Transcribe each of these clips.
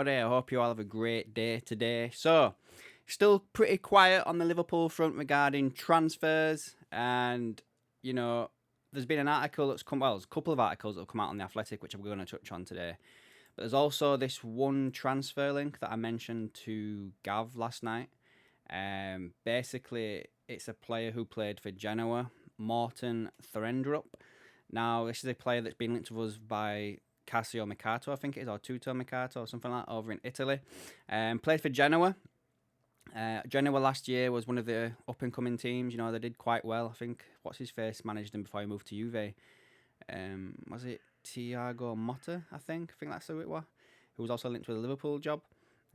everybody. I hope you all have a great day today. So, still pretty quiet on the Liverpool front regarding transfers, and you know, there's been an article that's come. Well, there's a couple of articles that have come out on the Athletic, which I'm going to touch on today. But there's also this one transfer link that I mentioned to Gav last night. Basically, it's a player who played for Genoa, Morten Threndrup. Now, this is a player that's been linked to us by Cassio Mercato, I think it is, or Tuto Mercato, or something like that, over in Italy. Played for Genoa. Genoa last year was one of the up-and-coming teams. You know, they did quite well. I think, what's his face, managed them before he moved to Juve. Was it Thiago Motta, I think? I think that's who it was. Who was also linked with a Liverpool job.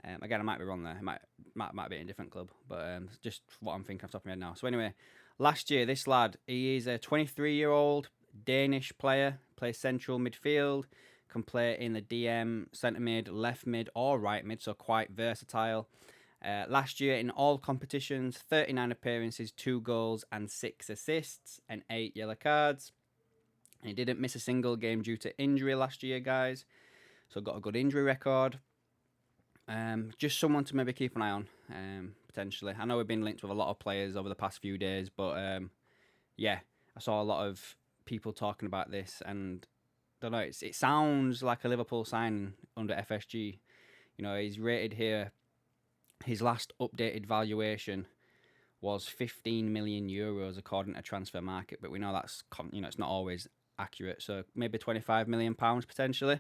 Again, I might be wrong there. It might be in a different club. But just what I'm thinking off the top of my head now. So anyway, last year, this lad, he is a 23-year-old Danish player. Plays central midfield. Can play in the DM, centre mid, left mid, or right mid. So quite versatile. Last year in all competitions, 39 appearances, 2 goals and 6 assists and 8 yellow cards. And he didn't miss a single game due to injury last year, guys. So got a good injury record. Just someone to maybe keep an eye on, potentially. I know we've been linked with a lot of players over the past few days, but yeah, I saw a lot of people talking about this, and I don't know, it sounds like a Liverpool signing under FSG. You know, he's rated here. His last updated valuation was 15 million euros according to Transfer Market, but we know that's it's not always accurate. So maybe 25 million pounds potentially.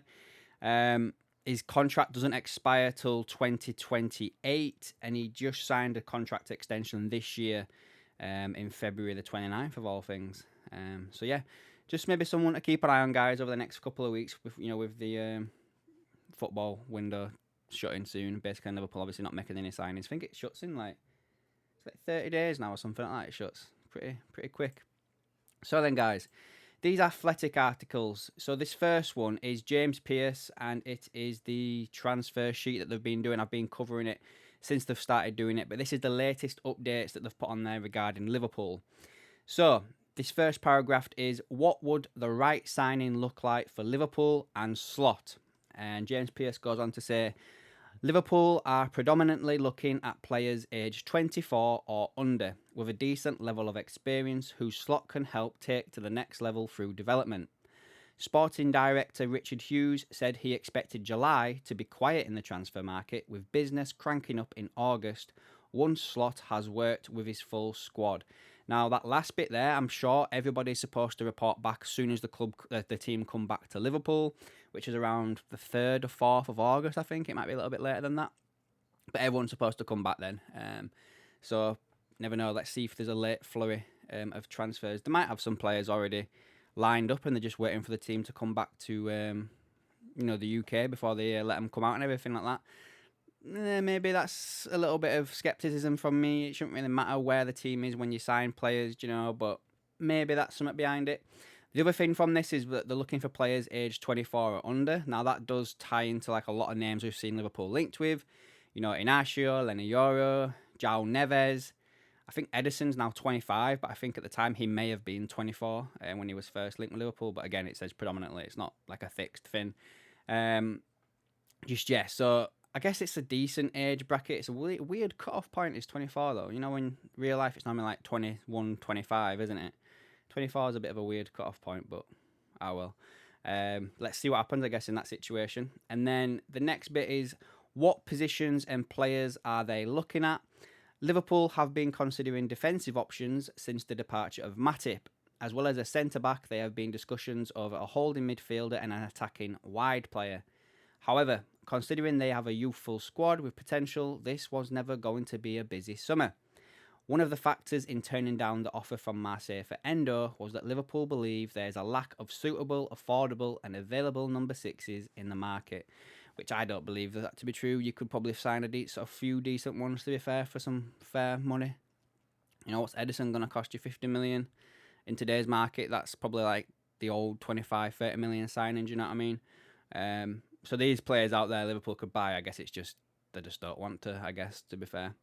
His contract doesn't expire till 2028, and he just signed a contract extension this year, in February the 29th of all things. So yeah, just maybe someone to keep an eye on, guys, over the next couple of weeks with the football window shutting soon. Basically, Liverpool obviously not making any signings. I think it shuts in it's like 30 days now or something like that. It shuts pretty quick. So then, guys, these Athletic articles. So this first one is James Pearce, and it is the transfer sheet that they've been doing. I've been covering it since they've started doing it, but this is the latest updates that they've put on there regarding Liverpool. So this first paragraph is, what would the right signing look like for Liverpool and Slot? And James Pearce goes on to say, Liverpool are predominantly looking at players aged 24 or under with a decent level of experience whose Slot can help take to the next level through development. Sporting director Richard Hughes said he expected July to be quiet in the transfer market, with business cranking up in August once Slot has worked with his full squad. Now, that last bit there, I'm sure everybody's supposed to report back as soon as the team come back to Liverpool, which is around the 3rd or 4th of August, I think. It might be a little bit later than that. But everyone's supposed to come back then. So, never know. Let's see if there's a late flurry of transfers. They might have some players already lined up, and they're just waiting for the team to come back to the UK before they let them come out and everything like that. Maybe that's a little bit of scepticism from me. It shouldn't really matter where the team is when you sign players, but maybe that's something behind it. The other thing from this is that they're looking for players aged 24 or under. Now, that does tie into a lot of names we've seen Liverpool linked with. Inacio, Lenny Yoro, João Neves. I think Edison's now 25, but I think at the time he may have been 24 when he was first linked with Liverpool. But again, it says predominantly. It's not like a fixed thing. So I guess it's a decent age bracket. It's a weird cut-off point is 24, though. In real life, it's normally 21, 25, isn't it? 24 is a bit of a weird cut-off point, but well. Let's see what happens, I guess, in that situation. And then the next bit is, what positions and players are they looking at? Liverpool have been considering defensive options since the departure of Matip. As well as a centre-back, there have been discussions over a holding midfielder and an attacking wide player. However, considering they have a youthful squad with potential, this was never going to be a busy summer. One of the factors in turning down the offer from Marseille for Endo was that Liverpool believe there is a lack of suitable, affordable and available number 6s in the market, which I don't believe that to be true. You could probably sign a few decent ones, to be fair, for some fair money. What's Edison going to cost you? 50 million? In today's market, that's probably the old 25, 30 million signing, do you know what I mean? So these players out there Liverpool could buy, I guess they just don't want to, I guess, to be fair.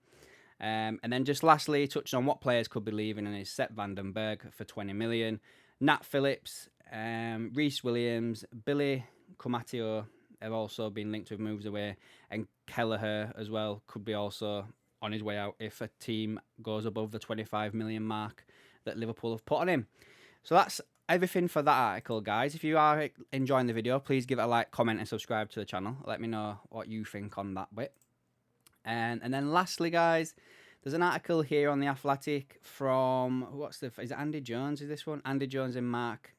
And then just lastly, touching on what players could be leaving, and is Sepp van den Berg for 20 million, Nat Phillips, Reece Williams, Billy Comatio, have also been linked with moves away, and Kelleher as well could be also on his way out if a team goes above the 25 million mark that Liverpool have put on him. So that's everything for that article, guys. If you are enjoying the video, please give it a like, comment, and subscribe to the channel. Let me know what you think on that bit. And then lastly, guys, there's an article here on The Athletic from, is it Andy Jones, is this one? Andy Jones and Mark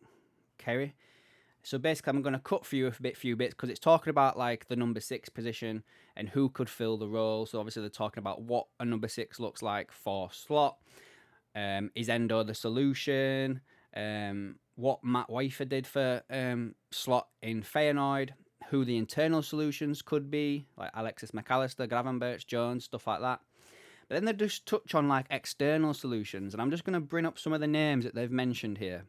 Kerry. So basically, I'm going to cut through a few bits because it's talking about like the number 6 position and who could fill the role. So obviously, they're talking about what a number 6 looks like for Slot. Is Endo the solution? What Matt Weifer did for Slot in Feyenoord. Who the internal solutions could be, like Alexis McAllister, Gravenberch, Jones, stuff like that. But then they just touch on like external solutions, and I'm just going to bring up some of the names that they've mentioned here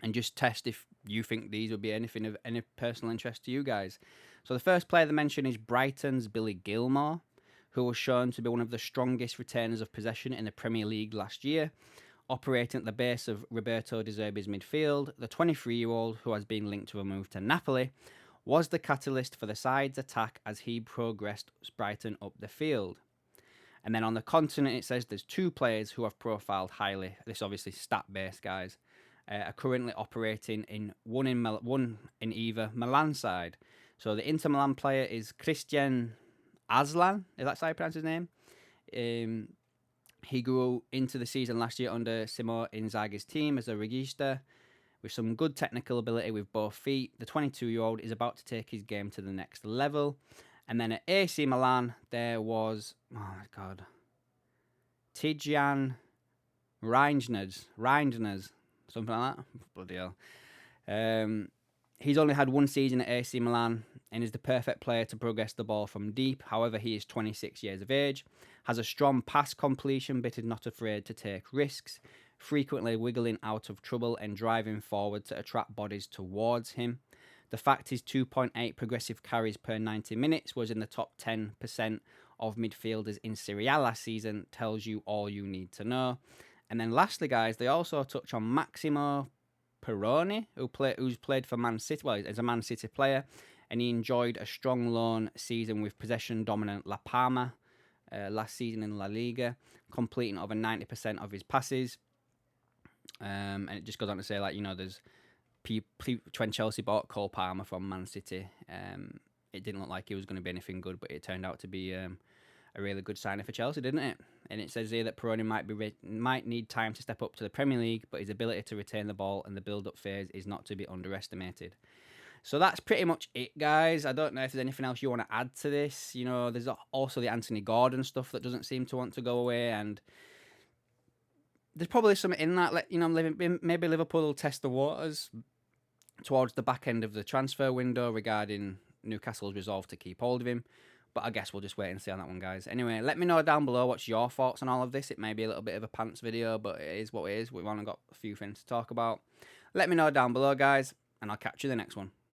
and just test if you think these would be anything of any personal interest to you guys. So the first player they mention is Brighton's Billy Gilmore, who was shown to be one of the strongest returners of possession in the Premier League last year, operating at the base of Roberto De Zerbi's midfield. The 23-year-old, who has been linked to a move to Napoli, was the catalyst for the side's attack as he progressed Brighton up the field. And then on the continent, it says there's 2 players who have profiled highly. This obviously stat-based, guys. Are currently operating in one in either Milan side. So the Inter Milan player is Christian Aslan. Is that how you pronounce his name? He grew into the season last year under Simo Inzaghi's team as a regista. With some good technical ability with both feet, the 22-year-old is about to take his game to the next level. And then at AC Milan, there was, oh my God, Tidjane Reinders, something like that. Bloody hell. He's only had 1 season at AC Milan and is the perfect player to progress the ball from deep. However, he is 26 years of age, has a strong pass completion, but is not afraid to take risks, frequently wiggling out of trouble and driving forward to attract bodies towards him. The fact his 2.8 progressive carries per 90 minutes was in the top 10% of midfielders in Serie A last season tells you all you need to know. And then lastly, guys, they also touch on Maximo Perrone, who's played for Man City. Well, he's a Man City player, and he enjoyed a strong loan season with possession-dominant La Palma last season in La Liga, completing over 90% of his passes. And it just goes on to say, like, you know, there's when Chelsea bought Cole Palmer from Man City, it didn't look like he was going to be anything good, but it turned out to be a really good signing for Chelsea, didn't it? And it says here that Perrone might need time to step up to the Premier League, but his ability to retain the ball and the build-up phase is not to be underestimated. So that's pretty much it, guys. I don't know if there's anything else you want to add to this. You know, there's also the Anthony Gordon stuff that doesn't seem to want to go away, and there's probably something in that. Like, you know, maybe Liverpool will test the waters towards the back end of the transfer window regarding Newcastle's resolve to keep hold of him. But I guess we'll just wait and see on that one, guys. Anyway, let me know down below what's your thoughts on all of this. It may be a little bit of a pants video, but it is what it is. We've only got a few things to talk about. Let me know down below, guys, and I'll catch you in the next one.